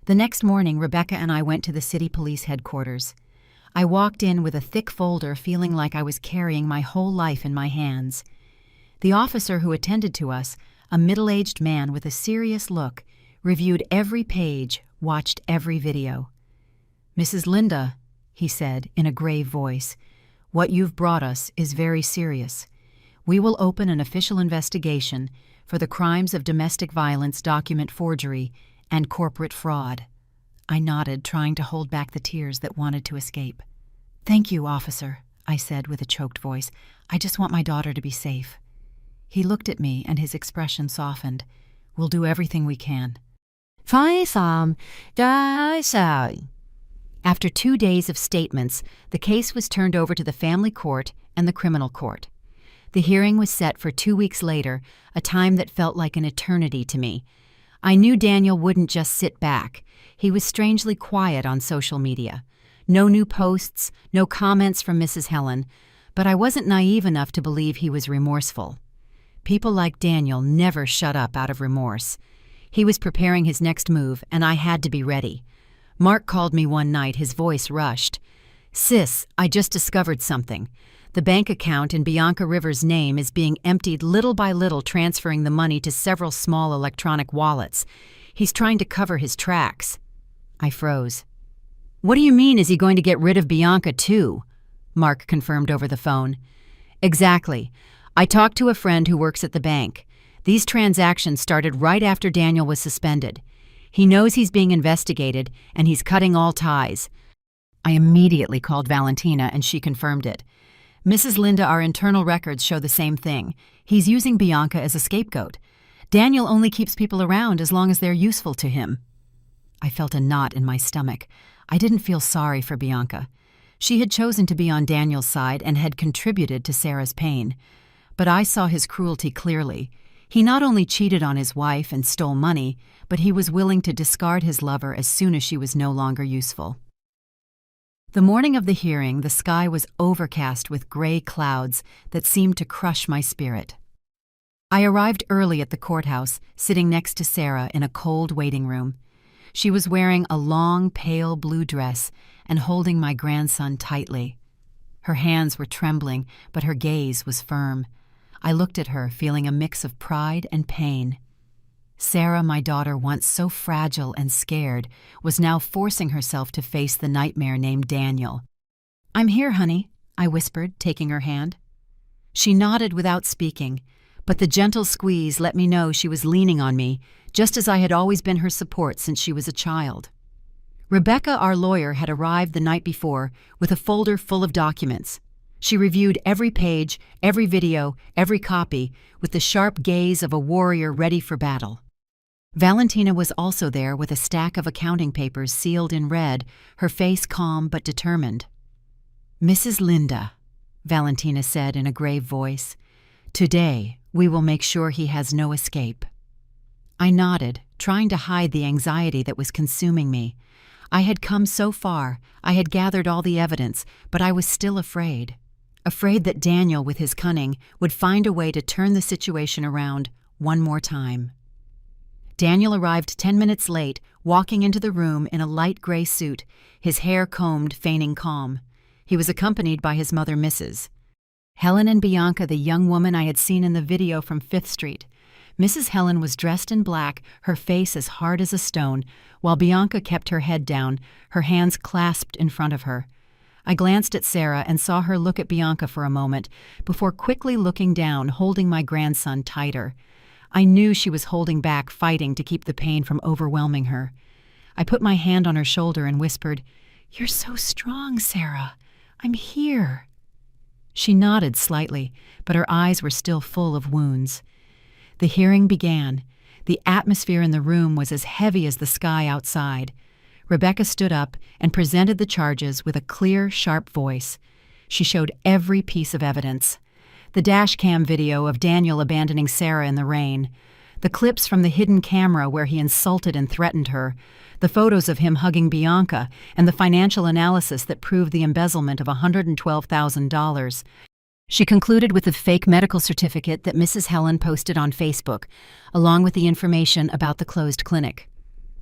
The next morning, Rebecca and I went to the city police headquarters. I walked in with a thick folder, feeling like I was carrying my whole life in my hands. The officer who attended to us, a middle-aged man with a serious look, reviewed every page, watched every video. "Mrs. Linda," he said in a grave voice, "what you've brought us is very serious. We will open an official investigation for the crimes of domestic violence, document forgery, and corporate fraud." I nodded, trying to hold back the tears that wanted to escape. "Thank you, officer," I said with a choked voice. "I just want my daughter to be safe." He looked at me and his expression softened. "We'll do everything we can." After 2 days of statements, the case was turned over to the family court and the criminal court. The hearing was set for 2 weeks later, a time that felt like an eternity to me. I knew Daniel wouldn't just sit back. He was strangely quiet on social media. No new posts, no comments from Mrs. Helen, but I wasn't naive enough to believe he was remorseful. People like Daniel never shut up out of remorse. He was preparing his next move, and I had to be ready. Mark called me one night, his voice rushed. "Sis, I just discovered something. The bank account in Bianca Rivers' name is being emptied little by little, transferring the money to several small electronic wallets. He's trying to cover his tracks." I froze. "What do you mean, is he going to get rid of Bianca too?" Mark confirmed over the phone. "Exactly. I talked to a friend who works at the bank. These transactions started right after Daniel was suspended. He knows he's being investigated, and he's cutting all ties." I immediately called Valentina, and she confirmed it. "Mrs. Linda, our internal records show the same thing. He's using Bianca as a scapegoat. Daniel only keeps people around as long as they're useful to him." I felt a knot in my stomach. I didn't feel sorry for Bianca. She had chosen to be on Daniel's side and had contributed to Sarah's pain. But I saw his cruelty clearly. He not only cheated on his wife and stole money, but he was willing to discard his lover as soon as she was no longer useful. The morning of the hearing, the sky was overcast with gray clouds that seemed to crush my spirit. I arrived early at the courthouse, sitting next to Sarah in a cold waiting room. She was wearing a long, pale blue dress and holding my grandson tightly. Her hands were trembling, but her gaze was firm. I looked at her, feeling a mix of pride and pain. Sarah, my daughter, once so fragile and scared, was now forcing herself to face the nightmare named Daniel. "I'm here, honey," I whispered, taking her hand. She nodded without speaking, but the gentle squeeze let me know she was leaning on me, just as I had always been her support since she was a child. Rebecca, our lawyer, had arrived the night before with a folder full of documents. She reviewed every page, every video, every copy, with the sharp gaze of a warrior ready for battle. Valentina was also there with a stack of accounting papers sealed in red, her face calm but determined. "Mrs. Linda," Valentina said in a grave voice, "today we will make sure he has no escape." I nodded, trying to hide the anxiety that was consuming me. I had come so far, I had gathered all the evidence, but I was still afraid. Afraid that Daniel, with his cunning, would find a way to turn the situation around one more time. Daniel arrived 10 minutes late, walking into the room in a light gray suit, his hair combed, feigning calm. He was accompanied by his mother, Mrs. Helen, and Bianca, the young woman I had seen in the video from 5th Street. Mrs. Helen was dressed in black, her face as hard as a stone, while Bianca kept her head down, her hands clasped in front of her. I glanced at Sarah and saw her look at Bianca for a moment, before quickly looking down, holding my grandson tighter. I knew she was holding back, fighting to keep the pain from overwhelming her. I put my hand on her shoulder and whispered, "You're so strong, Sarah. I'm here." She nodded slightly, but her eyes were still full of wounds. The hearing began. The atmosphere in the room was as heavy as the sky outside. Rebecca stood up and presented the charges with a clear, sharp voice. She showed every piece of evidence. The dashcam video of Daniel abandoning Sarah in the rain, the clips from the hidden camera where he insulted and threatened her, the photos of him hugging Bianca, and the financial analysis that proved the embezzlement of $112,000. She concluded with the fake medical certificate that Mrs. Helen posted on Facebook, along with the information about the closed clinic.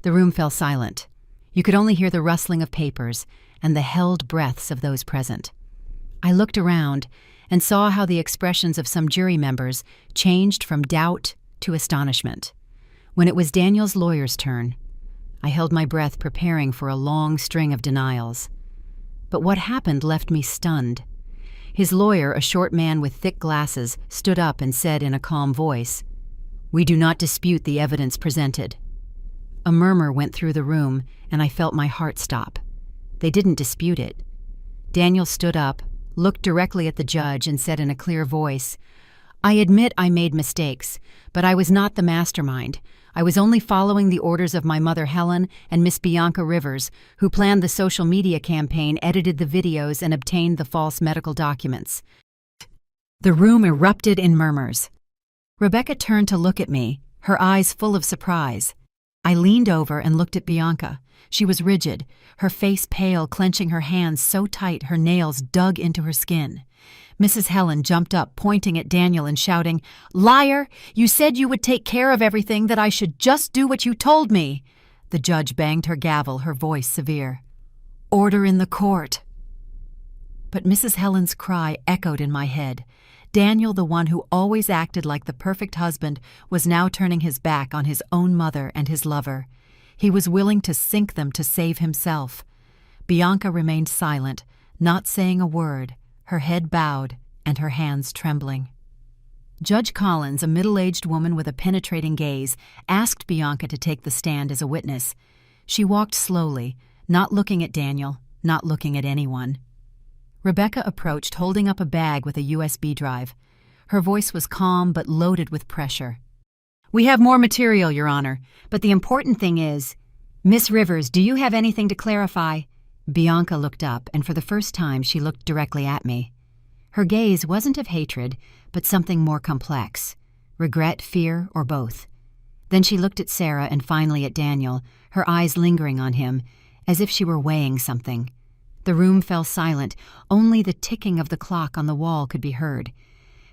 The room fell silent. You could only hear the rustling of papers and the held breaths of those present. I looked around and saw how the expressions of some jury members changed from doubt to astonishment. When it was Daniel's lawyer's turn, I held my breath, preparing for a long string of denials. But what happened left me stunned. His lawyer, a short man with thick glasses, stood up and said in a calm voice, "We do not dispute the evidence presented." A murmur went through the room, and I felt my heart stop. They didn't dispute it. Daniel stood up, looked directly at the judge, and said in a clear voice, "I admit I made mistakes, but I was not the mastermind. I was only following the orders of my mother Helen and Miss Bianca Rivers, who planned the social media campaign, edited the videos, and obtained the false medical documents." The room erupted in murmurs. Rebecca turned to look at me, her eyes full of surprise. I leaned over and looked at Bianca. She was rigid, her face pale, clenching her hands so tight her nails dug into her skin. Mrs. Helen jumped up, pointing at Daniel and shouting, "Liar! You said you would take care of everything, that I should just do what you told me." The judge banged her gavel, her voice severe. "Order in the court." But Mrs. Helen's cry echoed in my head. Daniel, the one who always acted like the perfect husband, was now turning his back on his own mother and his lover. He was willing to sink them to save himself. Bianca remained silent, not saying a word, her head bowed and her hands trembling. Judge Collins, a middle-aged woman with a penetrating gaze, asked Bianca to take the stand as a witness. She walked slowly, not looking at Daniel, not looking at anyone. Rebecca approached, holding up a bag with a USB drive. Her voice was calm but loaded with pressure. "We have more material, Your Honor, but the important thing is, Miss Rivers, do you have anything to clarify?" Bianca looked up, and for the first time she looked directly at me. Her gaze wasn't of hatred, but something more complex. Regret, fear, or both. Then she looked at Sarah and finally at Daniel, her eyes lingering on him, as if she were weighing something. The room fell silent. Only the ticking of the clock on the wall could be heard.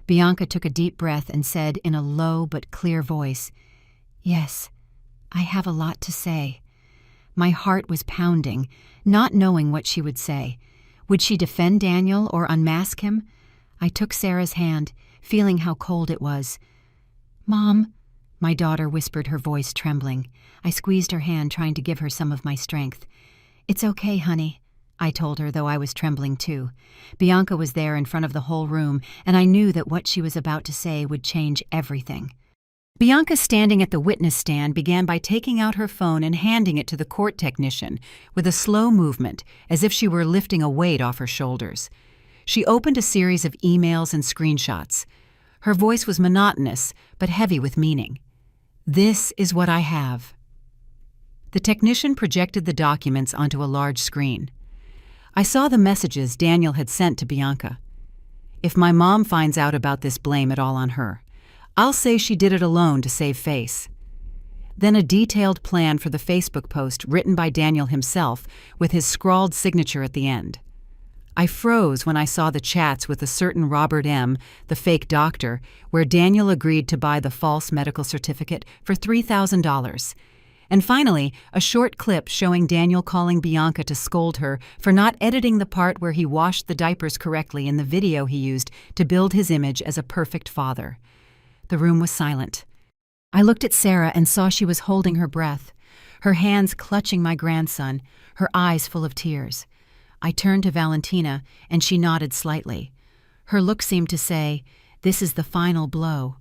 Bianca took a deep breath and said in a low but clear voice, "Yes, I have a lot to say." My heart was pounding, not knowing what she would say. Would she defend Daniel or unmask him? I took Sarah's hand, feeling how cold it was. "Mom," my daughter whispered, her voice trembling. I squeezed her hand, trying to give her some of my strength. "It's okay, honey," I told her, though I was trembling too. Bianca was there in front of the whole room, and I knew that what she was about to say would change everything. Bianca, standing at the witness stand, began by taking out her phone and handing it to the court technician with a slow movement, as if she were lifting a weight off her shoulders. She opened a series of emails and screenshots. Her voice was monotonous, but heavy with meaning. "This is what I have." The technician projected the documents onto a large screen. I saw the messages Daniel had sent to Bianca. "If my mom finds out about this, blame it all on her. I'll say she did it alone to save face." Then a detailed plan for the Facebook post written by Daniel himself with his scrawled signature at the end. I froze when I saw the chats with a certain Robert M., the fake doctor, where Daniel agreed to buy the false medical certificate for $3,000. And finally, a short clip showing Daniel calling Bianca to scold her for not editing the part where he washed the diapers correctly in the video he used to build his image as a perfect father. The room was silent. I looked at Sarah and saw she was holding her breath, her hands clutching my grandson, her eyes full of tears. I turned to Valentina, and she nodded slightly. Her look seemed to say, "This is the final blow."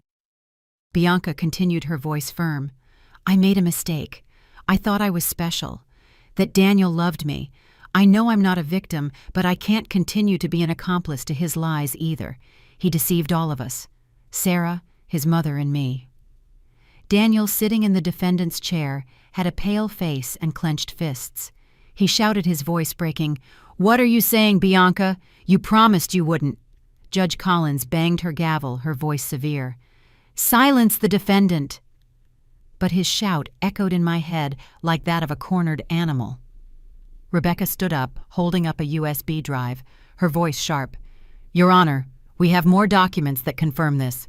Bianca continued, her voice firm. "I made a mistake. I thought I was special, that Daniel loved me. I know I'm not a victim, but I can't continue to be an accomplice to his lies either. He deceived all of us, Sarah, his mother, and me." Daniel, sitting in the defendant's chair, had a pale face and clenched fists. He shouted, his voice breaking, "What are you saying, Bianca? You promised you wouldn't." Judge Collins banged her gavel, her voice severe. "Silence the defendant." But his shout echoed in my head like that of a cornered animal. Rebecca stood up, holding up a USB drive, her voice sharp. "Your Honor, we have more documents that confirm this.